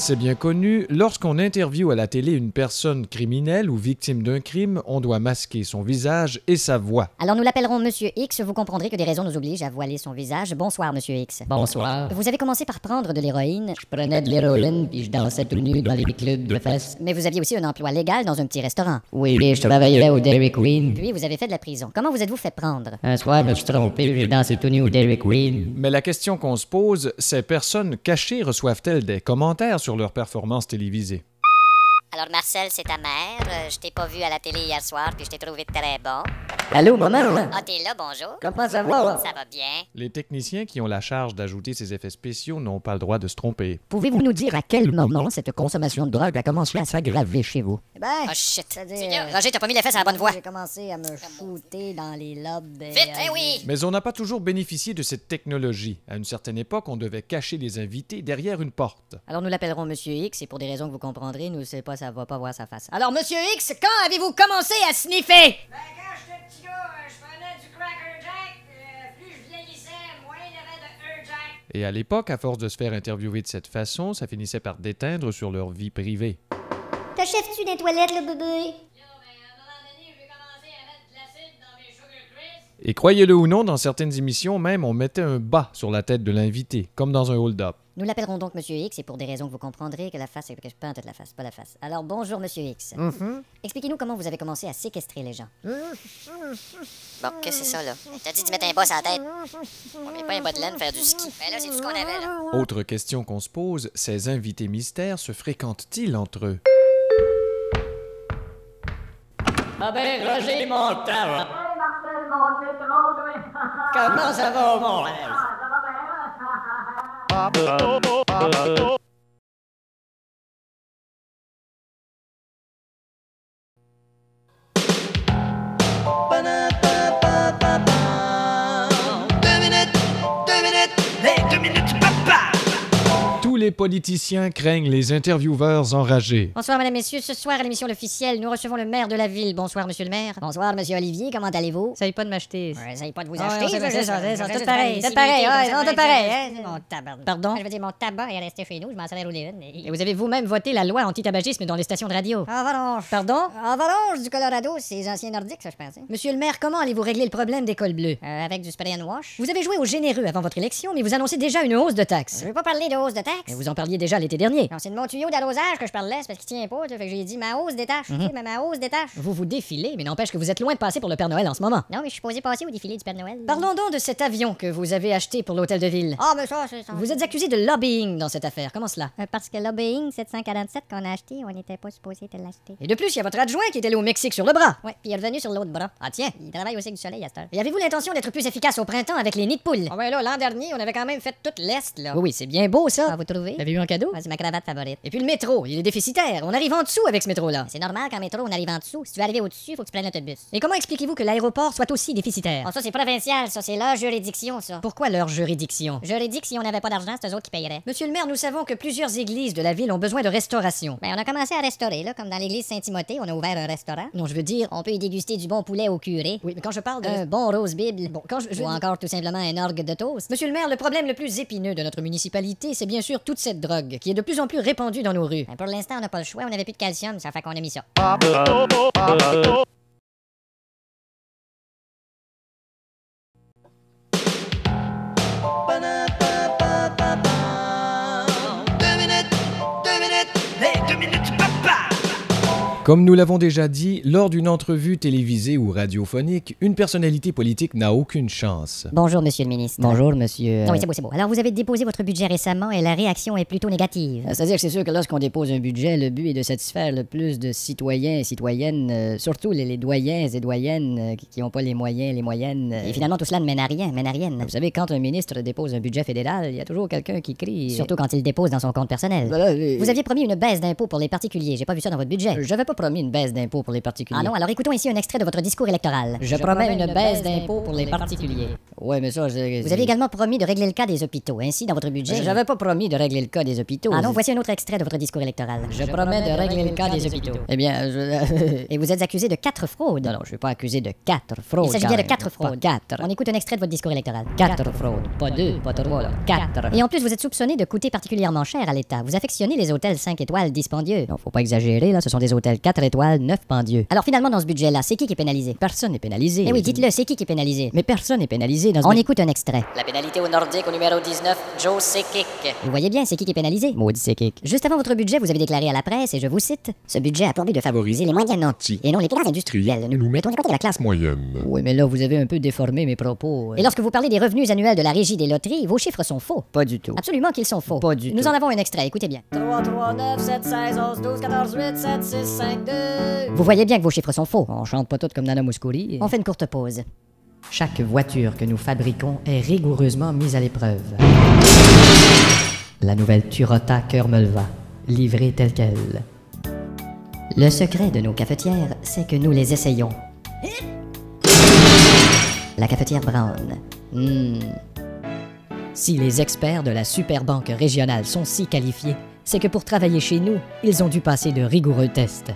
C'est bien connu, lorsqu'on interviewe à la télé une personne criminelle ou victime d'un crime, on doit masquer son visage et sa voix. Alors nous l'appellerons Monsieur X, vous comprendrez que des raisons nous obligent à voiler son visage. Bonsoir Monsieur X. Bonsoir. Vous avez commencé par prendre de l'héroïne. Je prenais de l'héroïne puis je dansais tout nu dans les clubs de fesses. Mais vous aviez aussi un emploi légal dans un petit restaurant. Oui, je travaillais au Dairy Queen. Puis vous avez fait de la prison. Comment vous êtes-vous fait prendre? Un soir, je me suis trompé, j'ai dansé tout nu au Dairy Queen. Mais la question qu'on se pose, ces personnes cachées reçoivent-elles des commentaires sur leur performance télévisée? Alors Marcel, c'est ta mère. Je t'ai pas vu à la télé hier soir, puis je t'ai trouvé très bon. Allô, maman? Ah, t'es là, bonjour. Comment ça va? Ça va bien. Les techniciens qui ont la charge d'ajouter ces effets spéciaux n'ont pas le droit de se tromper. Pouvez-vous nous dire à quel moment cette consommation de drogue a commencé à s'aggraver chez vous? Ben, Oh shit. c'est-à-dire, Roger, t'as pas mis les fesses à la bonne voie. j'ai commencé à me shooter dans les lobes. Vite, eh oui! Mais on n'a pas toujours bénéficié de cette technologie. À une certaine époque, on devait cacher les invités derrière une porte. Alors nous l'appellerons Monsieur X, et pour des raisons que vous comprendrez, nous c'est pas, ça va pas voir sa face. Alors, Monsieur X, quand avez-vous commencé à sniffer? Ben, quand j'étais petit gars, je prenais du Cracker Jack. Plus je vieillissais, moins il y avait de Jack. Et à l'époque, à force de se faire interviewer de cette façon, ça finissait par déteindre sur leur vie privée. T'achèves-tu des toilettes, le bébé? Là, ben, à un moment donné, je vais commencer à mettre de l'acide dans mes Sugar Crisps. Et croyez-le ou non, dans certaines émissions même, on mettait un bas sur la tête de l'invité, comme dans un hold-up. Nous l'appellerons donc Monsieur X, et pour des raisons que vous comprendrez, que la face, que je peins toute la face, pas la face. Alors bonjour Monsieur X. Expliquez-nous comment vous avez commencé à séquestrer les gens. Bon, qu'est-ce que c'est ça, là? T'as dit de mettre un boss à la tête. On met pas un bas de laine faire du ski. Ben là, c'est tout ce qu'on avait, là. Autre question qu'on se pose, ces invités mystères se fréquentent-ils entre eux? Ah ben, Roger, mon talent. Hey, Marcel, mon Dieu, toi. Comment ça va, mon rêve? Ça va bien? Tous les politiciens craignent les intervieweurs enragés. Bonsoir Mesdames, Messieurs. Ce soir à l'émission L'Officiel, nous recevons le maire de la ville. Bonsoir Monsieur le maire. Bonsoir, Monsieur Olivier, comment allez-vous? Essayez pas de m'acheter. Essayez pas de vous Ouais, acheter. c'est ça, tout tout pareil, pareil, tout pareil, ouais, non, tout pareil, hein. Mon tabac. Pardon? Je veux dire, mon tabac est resté chez nous, je m'en serais roulé une. Et vous avez vous-même voté la loi anti-tabagisme dans les stations de radio. Avalanche. Pardon? Avalanche du Colorado, c'est les anciens nordiques, ça, je pense. Monsieur le maire, comment allez-vous régler le problème des cols bleus? Avec du spray and wash. Vous avez joué au généreux avant votre élection, mais vous annoncez déjà une hausse de taxes. Je veux pas parler de hausse de Mais taxes. vous en parliez déjà l'été dernier. Non, c'est de mon tuyau d'arrosage que je parlais, c'est parce qu'il tient pas, fait que j'ai dit ma hausse des taches. Tu sais, ma hausse des taches. Vous vous défilez, mais n'empêche que vous êtes loin de passer pour le Père Noël en ce moment. Non, mais je suis posé passer au défilé du Père Noël. Parlons donc de cet avion que vous avez acheté pour l'hôtel de ville. Ah, mais ça, c'est ça. Vous êtes accusé de lobbying dans cette affaire. Comment cela? Parce que l'Obéing 747 qu'on a acheté, on n'était pas supposé te l'acheter. Et de plus, il y a votre adjoint qui est allé au Mexique sur le bras. Ouais, puis il est revenu sur l'autre bras. Ah tiens. Il travaille au Cirque du Soleil à cette heure. Et avez-vous l'intention d'être plus efficace au printemps avec les nids de poules? Ah, ben là, l'an dernier, on avait quand même fait toute l'Est, là. Oui, oui, c'est bien beau ça. Ah, vous trouvez? L'avez eu en cadeau? Ah, c'est ma cravate favorite. Et puis le métro, il est déficitaire. On arrive en dessous avec ce métro-là. C'est normal qu'en métro, on arrive en dessous. Si tu veux arriver au-dessus, faut que tu prennes l'autobus. Et comment expliquez-vous que l'aéroport soit aussi déficitaire? Ah, ça, c'est provincial, ça, c'est la juridiction, ça. Pourquoi leur juridiction? Juridique, si on n'avait pas d'argent, c'est eux autres qui payeraient. Monsieur le maire, nous savons que plusieurs églises de la ville ont besoin de restauration. Ben, on a commencé à restaurer, là, comme dans l'église Saint-Timothée, on a ouvert un restaurant. Non, je veux dire... On peut y déguster du bon poulet au curé. Oui, mais quand je parle de... Un bon rose bible. Bon, quand je Ou encore tout simplement un orgue de toast. Monsieur le maire, le problème le plus épineux de notre municipalité, c'est bien sûr toute cette drogue qui est de plus en plus répandue dans nos rues. Ben, pour l'instant, on n'a pas le choix, on n'avait plus de calcium, ça fait qu'on a mis ça. Comme nous l'avons déjà dit, lors d'une entrevue télévisée ou radiophonique, une personnalité politique n'a aucune chance. Bonjour, monsieur le ministre. Bonjour, monsieur. Non, oui, c'est beau, c'est beau. Alors, vous avez déposé votre budget récemment et la réaction est plutôt négative. C'est-à-dire que c'est sûr que lorsqu'on dépose un budget, le but est de satisfaire le plus de citoyens et citoyennes, surtout les doyens et doyennes qui n'ont pas les moyens, les moyennes. Et finalement, tout cela ne mène à rien, mène à rien. Vous savez, quand un ministre dépose un budget fédéral, il y a toujours quelqu'un qui crie... Surtout quand il le dépose dans son compte personnel. Voilà, Vous aviez promis une baisse d'impôts pour les particuliers. J'ai pas vu ça dans votre budget. J'avais pas promis une baisse d'impôts pour les particuliers. Ah non, alors écoutons ici un extrait de votre discours électoral. Je promets une baisse d'impôts pour les particuliers. Ouais, mais ça, Vous aviez également promis de régler le cas des hôpitaux. Ainsi, dans votre budget... J'avais pas promis de régler le cas des hôpitaux. Ah non, voici un autre extrait de votre discours électoral. Je promets de régler le cas des hôpitaux. Eh bien, Et vous êtes accusé de 4 fraudes. Non, je suis pas accusé de 4 fraudes. Il s'agit quand bien de même. 4 fraudes. Pas 4. On écoute un extrait de votre discours électoral. 4 fraudes. Pas 2, pas 3, là. 4. Et en plus, vous êtes soupçonné de coûter particulièrement cher à l'État. Vous affectionnez les hôtels 5 étoiles dispendieux. Non, faut pas exagérer, là. Ce sont des hôtels 4 étoiles, 9 pendieux. Alors finalement, dans ce budget-là, c'est qui est pénalisé? Personne n'est pénalisé. Eh oui, dites-le, c'est qui est pénalisé? Mais personne n'est pénalisé dans ce... On écoute un extrait. La pénalité au Nordique au numéro 19, Joe Sekik. Vous voyez bien, c'est qui est pénalisé? Maudit c'est kick. Juste avant votre budget, vous avez déclaré à la presse, et je vous cite, « Ce budget a pour but de favoriser les moyens nantis, et non les classes industrielles. Nous nous mettons du côté de la classe Moyenne. Oui, mais là, vous avez un peu déformé mes propos. Et lorsque vous parlez des revenus annuels de la régie des loteries, vos chiffres sont faux. Pas du tout. Absolument qu'ils sont faux. Pas du Nous tout. en avons un extrait, écoutez bien. 3, 3, 9, 7, 16, 11, 12, 14, 8, 7, 6, 5, 2... Vous voyez bien que vos chiffres sont faux. On chante pas toutes comme Nana Mouskouri. On fait une courte pause. Chaque voiture que nous fabriquons est rigoureusement mise à l'épreuve. La nouvelle Turota Cœur me le va, livrée telle qu'elle. Le secret de nos cafetières, c'est que nous les essayons. La cafetière Brown. Si les experts de la Superbanque régionale sont si qualifiés, c'est que pour travailler chez nous, ils ont dû passer de rigoureux tests.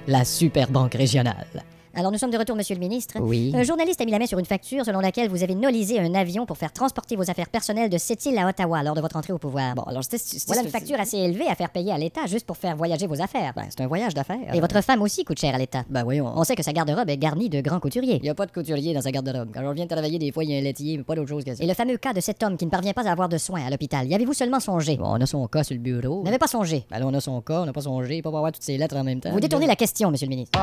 La Superbanque régionale. Alors nous sommes de retour, monsieur le ministre. Oui. Un journaliste a mis la main sur une facture selon laquelle vous avez nolisé un avion pour faire transporter vos affaires personnelles de Sept-Îles à Ottawa lors de votre entrée au pouvoir. Bon, alors c'était... Voilà une facture assez élevée à faire payer à l'État juste pour faire voyager vos affaires. Ben, c'est un voyage d'affaires. Et votre femme aussi coûte cher à l'État. Ben voyons. On sait que sa garde-robe est garnie de grands couturiers. Il n'y a pas de couturier dans sa garde-robe. Quand je reviens de travailler, des fois, il y a un laitier, mais pas d'autre chose que ça. Et le fameux cas de cet homme qui ne parvient pas à avoir de soins à l'hôpital, y avez-vous seulement songé? Bon, on a son cas sur le bureau. Vous n'avez pas songé. Ben là, on a son cas, on n'a pas songé, pas pour avoir toutes ces lettres en même temps. Vous détournez la question, monsieur le ministre.